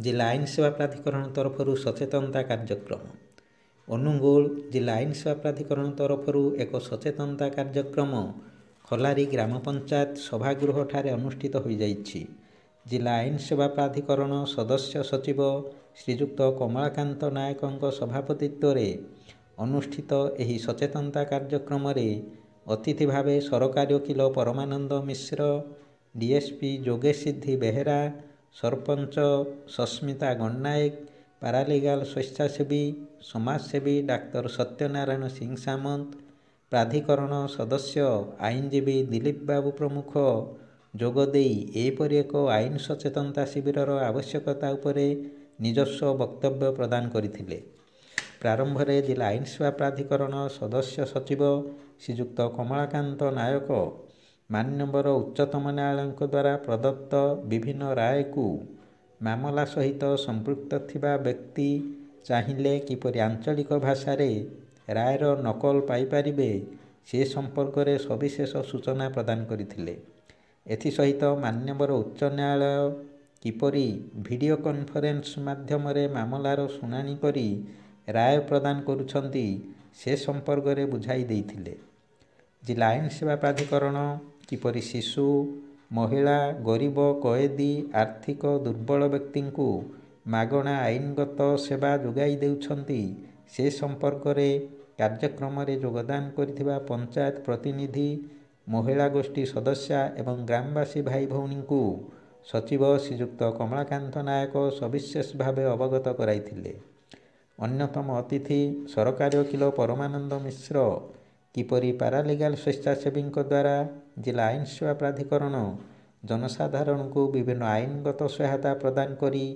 जिला आईन सेवा प्राधिकरण तरफ सचेतनता कार्यक्रम। अनुगुल जिला आईन सेवा प्राधिकरण तरफ एक सचेतनता कार्यक्रम खोलारी ग्राम पंचायत सभागृह ठारे अनुष्ठित हो जाइछि। जिला आईन सेवा प्राधिकरण सदस्य सचिव श्रीजुक्त कमलाकांत नायकों सभापतित्व अनुष्ठित एही सचेतनता कार्यक्रम अतिथि भावे सरकारी वकील परमानंद मिश्र, डीएसपी योगेश सिद्धि बेहेरा, सरपंच सस्मिता गणनायक, पारालीगाल स्वेच्छासेवी समाजसेवी डाक्तर सत्यनारायण सिंह सामंत, प्राधिकरण सदस्य आईनजीवी दिलीप बाबू प्रमुख जोगदे एपरि एक आईन सचेतनता शिविरर आवश्यकता उपरे निजस्व वक्तव्य प्रदान करथिले। प्रारंभ में जिला आईन सेवा प्राधिकरण सदस्य सचिव श्रीजुक्त कमलाकांत नायक मान्यवर उच्चतम न्यायालय द्वारा प्रदत्त विभिन्न राय को मामला सहित संपृक्त थिबा व्यक्ति चाहिए किपरि आंचलिक भाषा रे रायर नकल पाइपारिबे से संपर्क में सविशेष सूचना प्रदान करथिले। एथिसहित मान्यवर उच्च न्यायालय किपरि वीडियो कॉन्फ्रेंस माध्यम मामलार शुणाणी करी राय प्रदान करुछंती से संपर्क में बुझाई देथिले। जिला आईन सेवा प्राधिकरण किपरि शिशु, महिला, गरीब, कयदी, आर्थिक दुर्बल व्यक्ति को मागणा आईनगत सेवा जोगाई देउछंती से संपर्क में कार्यक्रम में योगदान करथिबा पंचायत प्रतिनिधि, महिला गोष्ठी सदस्या एवं ग्रामवासी भाई भौणी को सचिव श्रीजुक्त कमलाकांत नायक सविशेष भावे अवगत कराइथिले। अन्यतम अतिथि सरकारी वकील परमानंद मिश्र किपरि पारालीगाल स्वेच्छासेवी द्वारा जिला आईन सेवा प्राधिकरण जनसाधारण को विभिन्न आईनगत सहायता प्रदान करी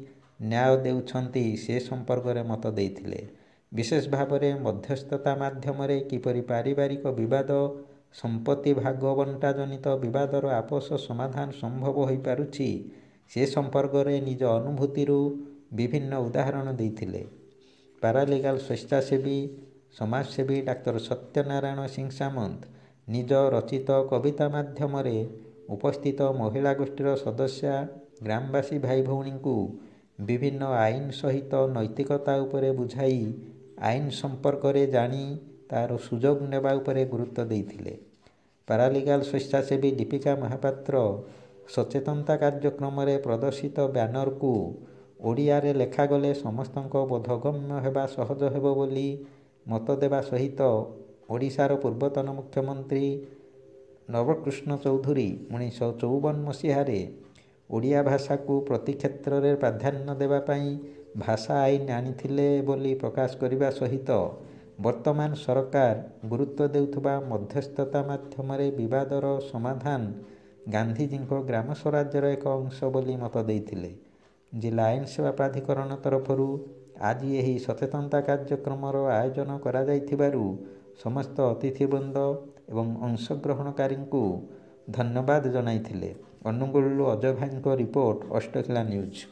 न्याय देउछंती से संपर्क में मत देथिले। विशेष भाव में मध्यस्थता माध्यम किपरि पारिवारिक विवाद, संपत्ति भाग बंटा जनित विवादर आपस समाधान संभव हो पारुछि से संपर्क में निज अनुभूति विभिन्न उदाहरण देथिले। पारालीगाल स्वेच्छासेवी समाजसेवी डाक्तर सत्यनारायण सिंह सामंत निज रचित कविता माध्यम उपस्थित महिला गोष्ठीर सदस्या ग्रामवासी भाई भौणी को विभिन्न आईन सहित नैतिकता उपरे बुझाई आईन संपर्क में जानी तार सुजोग नेबा उपरे गुरुत्व देथिले। पारालीगाल स्वेच्छासेवी दीपिका महापात्र सचेतनता कार्यक्रम में प्रदर्शित बैनर को ओडिया रे लेखागले समस्तंको बोधगम्य हेबा सहज हेबो बोली मत देवा सहित ओडिशार पूर्वतन मुख्यमंत्री नवकृष्ण चौधरी 1954 मसीहारे ओडिया भाषा को प्रति क्षेत्र में प्राधान्य देवा पाई भाषा आईन आनिथिले बोली प्रकाश करिबा सहित वर्तमान सरकार गुरुत्व देउथबा मध्यस्थता माध्यम विवादर समाधान गांधीजी ग्राम स्वराज्यर एक अंश बोली मत देथिले। जिला आईन सेवा प्राधिकरण तरफ आज यही सचेतनता कार्यक्रम आयोजन करा जाइथिबारु समस्त अतिथिवृंद एवं अंशग्रहणकारी को धन्यवाद जनाइथिले। अनुगुल अजय भाई रिपोर्ट अष्टकिला न्यूज।